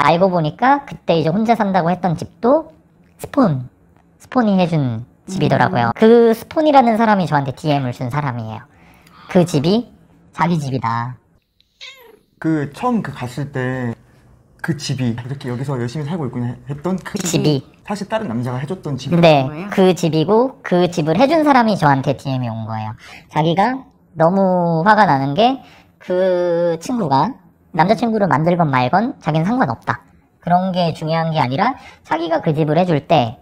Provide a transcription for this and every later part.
알고 보니까 그때 이제 혼자 산다고 했던 집도 스폰이 해준 집이더라고요. 그 스폰이라는 사람이 저한테 DM을 준 사람이에요. 그 집이 자기 집이다. 그 처음 갔을 때 그 집이 이렇게 여기서 열심히 살고 있구나 했던 그 집이 사실 다른 남자가 해줬던 집인 네, 거예요? 그 집이고 그 집을 해준 사람이 저한테 DM이 온 거예요. 자기가 너무 화가 나는 게 그 친구가 남자친구를 만들건 말건 자기는 상관없다. 그런 게 중요한 게 아니라 자기가 그 집을 해줄 때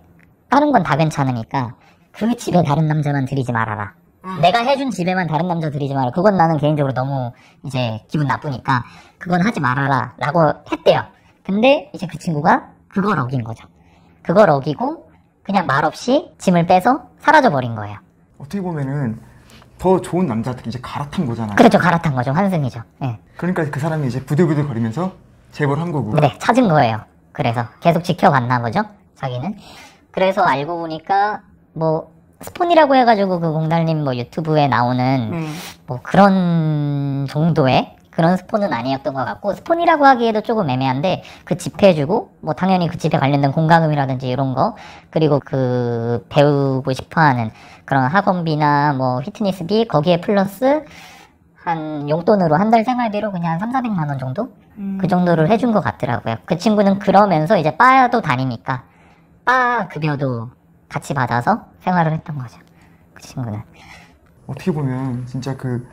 다른 건 다 괜찮으니까 그 집에 다른 남자만 들이지 말아라. 내가 해준 집에만 다른 남자 들이지 마라. 그건 나는 개인적으로 너무 이제 기분 나쁘니까 그건 하지 말아라 라고 했대요. 근데 이제 그 친구가 그걸 어긴 거죠. 그걸 어기고 그냥 말없이 짐을 빼서 사라져 버린 거예요. 어떻게 보면은 더 좋은 남자한테 이제 갈아탄 거잖아요. 그렇죠. 갈아탄 거죠. 환승이죠. 네. 그러니까 그 사람이 이제 부들부들 거리면서 제보를 한 거고. 네, 찾은 거예요. 그래서 계속 지켜갔나 보죠. 자기는. 그래서 알고 보니까 뭐 스폰이라고 해가지고 그 공달님 뭐 유튜브에 나오는 뭐 그런 정도의 그런 스폰은 아니었던 것 같고, 스폰이라고 하기에도 조금 애매한데 그 집 해주고 뭐 당연히 그 집에 관련된 공과금이라든지 이런 거, 그리고 그 배우고 싶어하는 그런 학원비나 뭐 피트니스비 거기에 플러스 한 용돈으로 한 달 생활비로 그냥 한 300~400만 원 정도? 그 정도를 해준 것 같더라고요. 그 친구는 그러면서 이제 바도 다니니까 바 급여도 같이 받아서 생활을 했던 거죠. 그 친구는. 어떻게 보면 진짜 그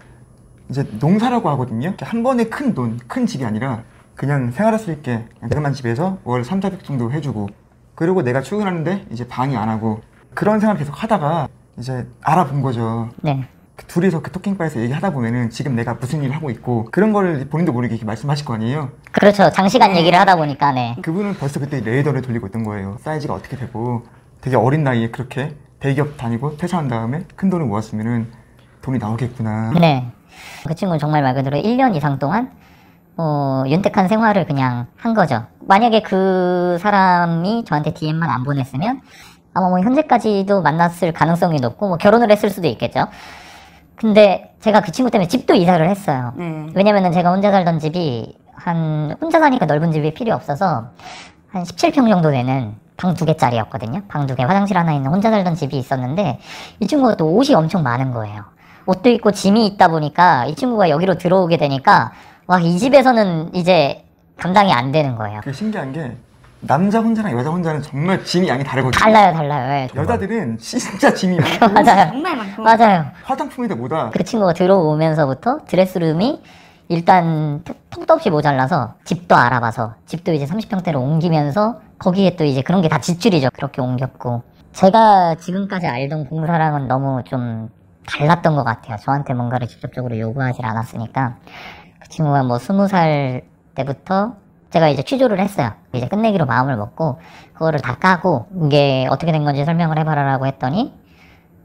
이제 농사라고 하거든요. 한 번에 큰 돈, 큰 집이 아니라 그냥 생활할 수 있게 조그만 집에서 월 300~400 정도 해주고, 그리고 내가 출근하는데 이제 방해 안 하고, 그런 생활 계속 하다가 이제 알아본 거죠. 네. 둘이서 그 토킹바에서 얘기하다 보면은 지금 내가 무슨 일을 하고 있고 그런 거를 본인도 모르게 이렇게 말씀하실 거 아니에요. 그렇죠. 장시간 얘기를 하다 보니까. 네. 그분은 벌써 그때 레이더를 돌리고 있던 거예요. 사이즈가 어떻게 되고, 되게 어린 나이에 그렇게 대기업 다니고 퇴사한 다음에 큰 돈을 모았으면은 돈이 나오겠구나. 네. 그 친구는 정말 말 그대로 1년 이상 동안 윤택한 생활을 그냥 한 거죠. 만약에 그 사람이 저한테 DM만 안 보냈으면 아마 뭐 현재까지도 만났을 가능성이 높고 뭐 결혼을 했을 수도 있겠죠. 근데 제가 그 친구 때문에 집도 이사를 했어요. 왜냐면은 제가 혼자 살던 집이 혼자 사니까 넓은 집이 필요 없어서 한 17평 정도 되는 방 2개짜리였거든요. 방 2개, 화장실 하나 있는 혼자 살던 집이 있었는데, 이 친구가 또 옷이 엄청 많은 거예요. 옷도 있고 짐이 있다 보니까 이 친구가 여기로 들어오게 되니까 와, 이 집에서는 이제 감당이 안 되는 거예요. 그게 신기한 게 남자 혼자랑 여자 혼자는 정말 짐이 양이 다르거든요. 달라요. 네. 여자들은 진짜 짐이 많고 맞아요. 정말 많고. 맞아요. 화장품이다 뭐다. 그 친구가 들어오면서부터 드레스룸이 일단 턱도 없이 모자라서 집도 알아봐서 집도 이제 30평대로 옮기면서 거기에 또 이제 그런 게 다 지출이죠. 그렇게 옮겼고, 제가 지금까지 알던 공사랑은 너무 좀 달랐던 것 같아요. 저한테 뭔가를 직접적으로 요구하지 않았으니까. 그 친구가 뭐 20살 때부터 제가 이제 취조를 했어요. 이제 끝내기로 마음을 먹고 그거를 다 까고 이게 어떻게 된 건지 설명을 해봐라라고 했더니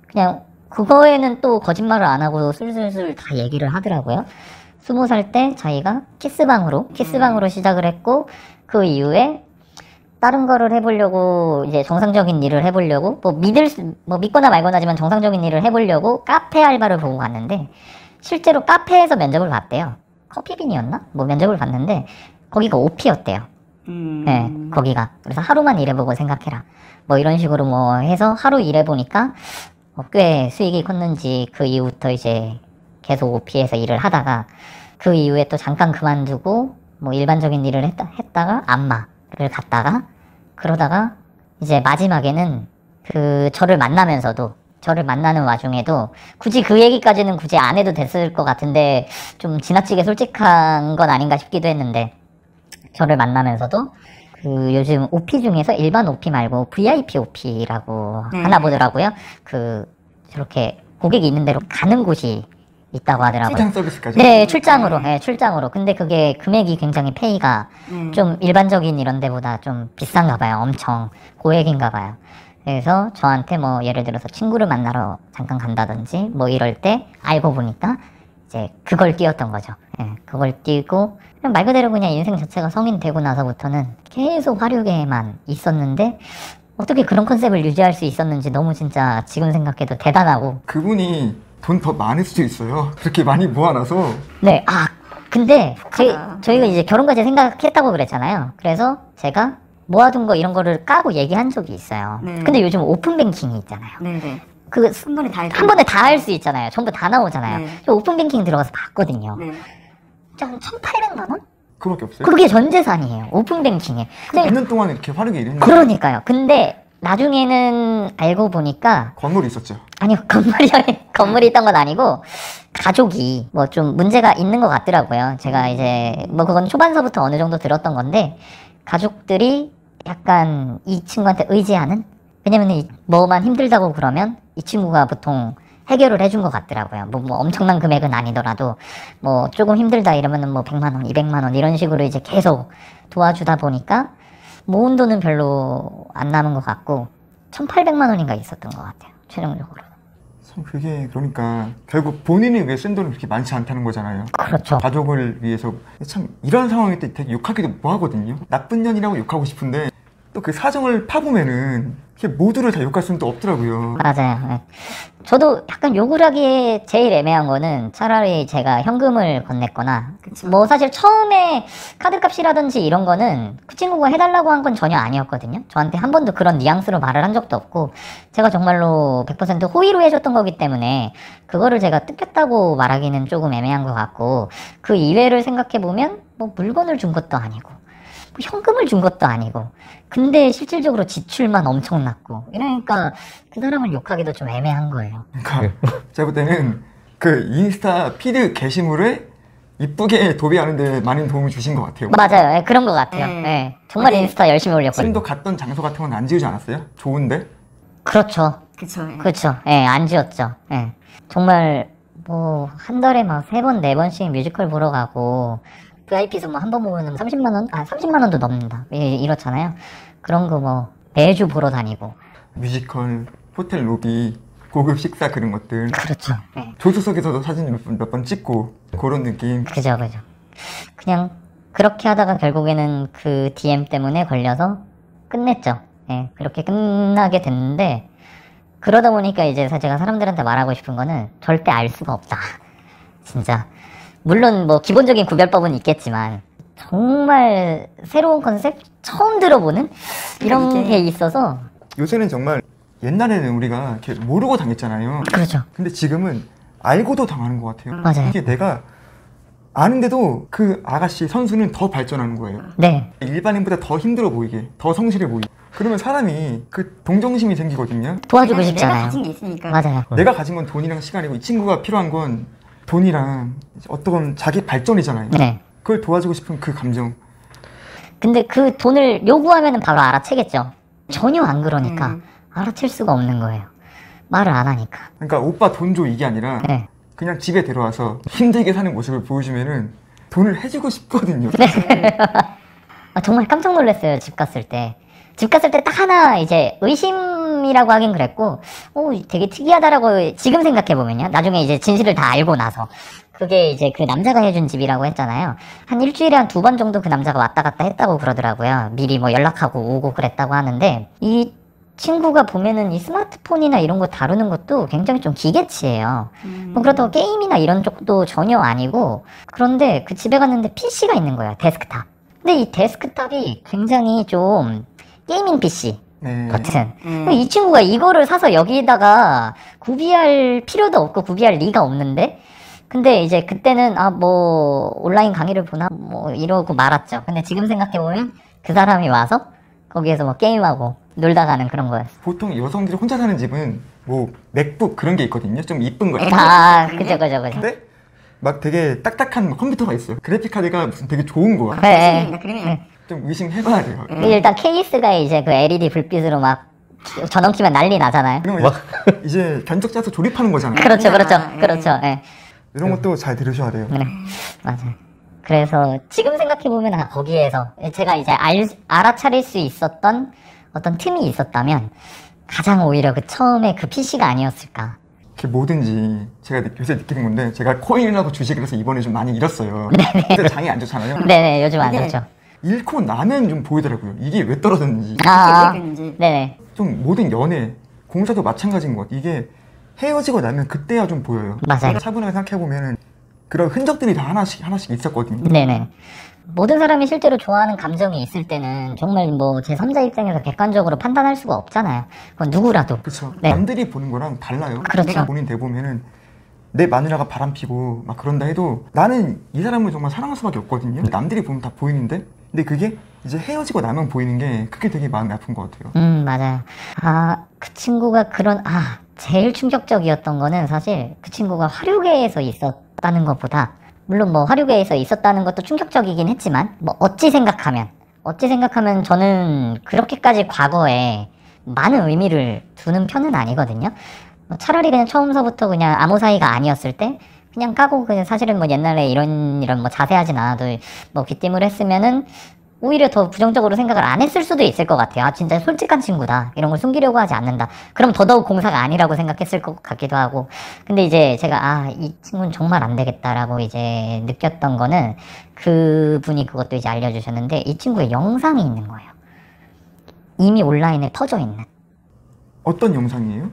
그냥 그거에는 또 거짓말을 안 하고 슬슬슬 다 얘기를 하더라고요. 20살 때 자기가 키스방으로 시작을 했고, 그 이후에 다른 거를 해보려고, 이제 정상적인 일을 해보려고, 믿거나 말거나지만 정상적인 일을 해보려고 카페 알바를 보고 갔는데, 실제로 카페에서 면접을 봤대요. 커피빈이었나? 뭐 면접을 봤는데, 거기가 OP였대요. 네, 거기가. 그래서 하루만 일해보고 생각해라. 뭐 이런 식으로 뭐 해서 하루 일해보니까, 꽤 수익이 컸는지 그 이후부터 이제 계속 OP에서 일을 하다가, 그 이후에 또 잠깐 그만두고, 뭐 일반적인 일을 했다가, 안마를 갔다가, 그러다가, 이제 마지막에는 저를 만나는 와중에도, 굳이 그 얘기까지는 굳이 안 해도 됐을 것 같은데, 좀 지나치게 솔직한 건 아닌가 싶기도 했는데, 저를 만나면서도, 요즘 OP 중에서 일반 OP 말고 VIP OP라고 하나 보더라고요. 저렇게 고객이 있는 대로 가는 곳이 있다고 하더라고요. 출장 서비스까지? 네, 출장으로. 네, 출장으로. 근데 그게 금액이 굉장히 페이가 좀 일반적인 이런 데보다 좀 비싼가 봐요. 엄청 고액인가 봐요. 그래서 저한테 뭐 예를 들어서 친구를 만나러 잠깐 간다든지 뭐 이럴 때 알고 보니까 이제 그걸 띄웠던 거죠. 네, 그걸 띄고 그냥 말 그대로 그냥 인생 자체가 성인 되고 나서부터는 계속 화류계에만 있었는데 어떻게 그런 컨셉을 유지할 수 있었는지 너무 진짜 지금 생각해도 대단하고. 그분이 돈 더 많을 수도 있어요. 그렇게 많이 모아놔서. 네, 근데 독하다. 저희가 이제 결혼까지 생각했다고 그랬잖아요. 그래서 제가 모아둔 거 이런 거를 까고 얘기한 적이 있어요. 네. 근데 요즘 오픈 뱅킹이 있잖아요. 네네. 그 한 번에 다 한 번에 다 할 수 있잖아요. 전부 다 나오잖아요. 네. 저 오픈 뱅킹 들어가서 봤거든요. 네. 한 1,800만 원? 그밖에 없어요? 그게 전 재산이에요. 오픈 뱅킹에. 근데 1년 동안 이렇게 화르게 일했는데 그러니까요. 근데 나중에는 알고 보니까 건물이 있었죠. 아니요, 건물이 있던 건 아니고, 가족이 뭐 좀 문제가 있는 것 같더라고요. 제가 이제, 뭐 그건 초반서부터 어느 정도 들었던 건데, 가족들이 약간 이 친구한테 의지하는? 왜냐면 뭐만 힘들다고 그러면 이 친구가 보통 해결을 해준 것 같더라고요. 뭐 엄청난 금액은 아니더라도, 뭐 조금 힘들다 이러면은 뭐 100만원, 200만원 이런 식으로 이제 계속 도와주다 보니까, 모은 돈은 별로 안 남은 것 같고 1,800만 원인가 있었던 것 같아요. 최종적으로. 참 그게 그러니까 결국 본인을 위해 쓴 돈은 그렇게 많지 않다는 거잖아요. 그렇죠. 가족을 위해서. 참 이런 상황일 때 되게 욕하기도 뭐하거든요. 나쁜 년이라고 욕하고 싶은데 또 그 사정을 파보면은 모두를 다 욕할 수는 또 없더라고요. 맞아요. 네. 저도 약간 욕을 하기에 제일 애매한 거는 차라리 제가 현금을 건넸거나 그쵸. 뭐 사실 처음에 카드값이라든지 이런 거는 그 친구가 해달라고 한 건 전혀 아니었거든요. 저한테 한 번도 그런 뉘앙스로 말을 한 적도 없고 제가 정말로 100% 호의로 해줬던 거기 때문에 그거를 제가 뜯겼다고 말하기는 조금 애매한 것 같고 그 이외를 생각해보면 뭐 물건을 준 것도 아니고 뭐 현금을 준 것도 아니고 근데 실질적으로 지출만 엄청났고 이러니까 그 사람을 욕하기도 좀 애매한 거예요. 그러니까 제가 볼 때는 그 인스타 피드 게시물에 이쁘게 도배하는데 많은 도움을 주신 것 같아요. 맞아요. 네, 그런 것 같아요. 네. 네. 정말 아니, 인스타 열심히 올렸거든요. 쌤도 갔던 장소 같은 건 안 지우지 않았어요? 좋은데? 그렇죠. 그쵸. 예. 그렇죠. 예, 안 지었죠. 예. 정말 뭐 한 달에 막 3번, 4번씩 뮤지컬 보러 가고 VIP석 뭐 한 번 보면 30만 원? 30만 원도 넘는다. 이렇잖아요. 그런 거 뭐 매주 보러 다니고. 뮤지컬, 호텔 로비, 고급 식사 그런 것들. 그렇죠. 예. 조수석에서도 사진 몇 번 찍고 그런 느낌. 그죠. 그냥 그렇게 하다가 결국에는 그 DM 때문에 걸려서 끝냈죠. 예, 그렇게 끝나게 됐는데 그러다 보니까 이제 제가 사람들한테 말하고 싶은 거는 절대 알 수가 없다. 진짜. 물론 뭐 기본적인 구별법은 있겠지만 정말 새로운 컨셉 처음 들어보는 이런 게 있어서 요새는 정말 옛날에는 우리가 이렇게 모르고 당했잖아요. 그렇죠. 근데 지금은 알고도 당하는 것 같아요. 맞아요. 이게 내가 아는데도 그 아가씨 선수는 더 발전하는 거예요. 네. 일반인보다 더 힘들어 보이게, 더 성실해 보이게. 그러면 사람이 그 동정심이 생기거든요. 도와주고 내가 싶잖아요. 가진 게 있으니까. 맞아요. 내가 가진 건 돈이랑 시간이고 이 친구가 필요한 건 돈이랑 어떤 자기 발전이잖아요. 네. 그걸 도와주고 싶은 그 감정. 근데 그 돈을 요구하면 바로 알아채겠죠. 전혀 안 그러니까 알아챌 수가 없는 거예요. 말을 안 하니까. 그러니까 오빠 돈 줘 이게 아니라 네. 그냥 집에 들어와서 힘들게 사는 모습을 보여주면은 돈을 해주고 싶거든요. 정말 깜짝 놀랐어요. 집 갔을 때. 집 갔을 때 딱 하나 이제 의심이라고 하긴 그랬고 되게 특이하다라고 지금 생각해보면요. 나중에 이제 진실을 다 알고 나서 그게 이제 그 남자가 해준 집이라고 했잖아요. 한 일주일에 한 2번 정도 그 남자가 왔다 갔다 했다고 그러더라고요. 미리 뭐 연락하고 오고 그랬다고 하는데 이 친구가 보면은 이 스마트폰이나 이런 거 다루는 것도 굉장히 좀 기계치예요. 뭐 그렇다고 게임이나 이런 쪽도 전혀 아니고 그런데 그 집에 갔는데 PC가 있는 거예요. 데스크탑. 근데 이 데스크탑이 굉장히 좀 게이밍 PC 네. 같은. 이 친구가 이거를 사서 여기다가 구비할 필요도 없고 구비할 리가 없는데 근데 이제 그때는 뭐 온라인 강의를 보나 뭐 이러고 말았죠. 근데 지금 생각해보면 그 사람이 와서 거기에서 뭐 게임하고 놀다 가는 그런 거였어. 보통 여성들이 혼자 사는 집은 뭐 맥북 그런 게 있거든요. 좀 이쁜 거. 그죠. 근데 막 되게 딱딱한 컴퓨터가 있어요. 그래픽 카드가 무슨 되게 좋은 거야. 네. 그러면 좀 의심해봐야 돼요. 일단 케이스가 이제 그 LED 불빛으로 막 전원 키면 난리 나잖아요. 그러면 이제 견적 짜서 조립하는 거잖아요. 그렇죠. 예. 이런 것도 잘 들으셔야 돼요. 네, 맞아요. 그래서 지금 생각해보면 거기에서 제가 이제 알아차릴 수 있었던 어떤 틈이 있었다면 가장 오히려 그 처음에 그 PC가 아니었을까. 이렇게 뭐든지 제가 요새 느끼는 건데 제가 코인하고 주식을 해서 이번에 좀 많이 잃었어요. 근데 장이 안 좋잖아요. 네네, 요즘 안 좋죠. 잃고 나면 좀 보이더라고요. 이게 왜 떨어졌는지. 네네. 좀 모든 연애, 공사도 마찬가지인 것 같아요. 이게 헤어지고 나면 그때야 좀 보여요. 맞아요. 차분하게 생각해보면 그런 흔적들이 다 하나씩 있었거든요. 네네. 모든 사람이 실제로 좋아하는 감정이 있을 때는 정말 뭐 제3자 입장에서 객관적으로 판단할 수가 없잖아요. 그건 누구라도. 그렇죠. 네. 남들이 보는 거랑 달라요. 그렇죠. 내가 본인 대보면은 내 마누라가 바람피고 막 그런다 해도 나는 이 사람을 정말 사랑할 수밖에 없거든요. 남들이 보면 다 보이는데 근데 그게 이제 헤어지고 나면 보이는 게 그게 되게 마음이 아픈 것 같아요. 맞아요. 그 친구가 제일 충격적이었던 거는 사실 그 친구가 화류계에서 있었다는 것보다, 물론 뭐 화류계에서 있었다는 것도 충격적이긴 했지만, 뭐 어찌 생각하면 저는 그렇게까지 과거에 많은 의미를 두는 편은 아니거든요. 뭐 차라리 그냥 처음서부터 그냥 아무 사이가 아니었을 때 그냥 까고, 그냥 사실은 뭐 옛날에 이런 뭐 자세하진 않아도 뭐 귀띔을 했으면은 오히려 더 부정적으로 생각을 안 했을 수도 있을 것 같아요. 진짜 솔직한 친구다, 이런 걸 숨기려고 하지 않는다, 그럼 더더욱 공사가 아니라고 생각했을 것 같기도 하고. 근데 이제 제가 이 친구는 정말 안 되겠다라고 이제 느꼈던 거는, 그분이 그것도 이제 알려주셨는데, 이 친구의 영상이 있는 거예요. 이미 온라인에 퍼져 있는. 어떤 영상이에요?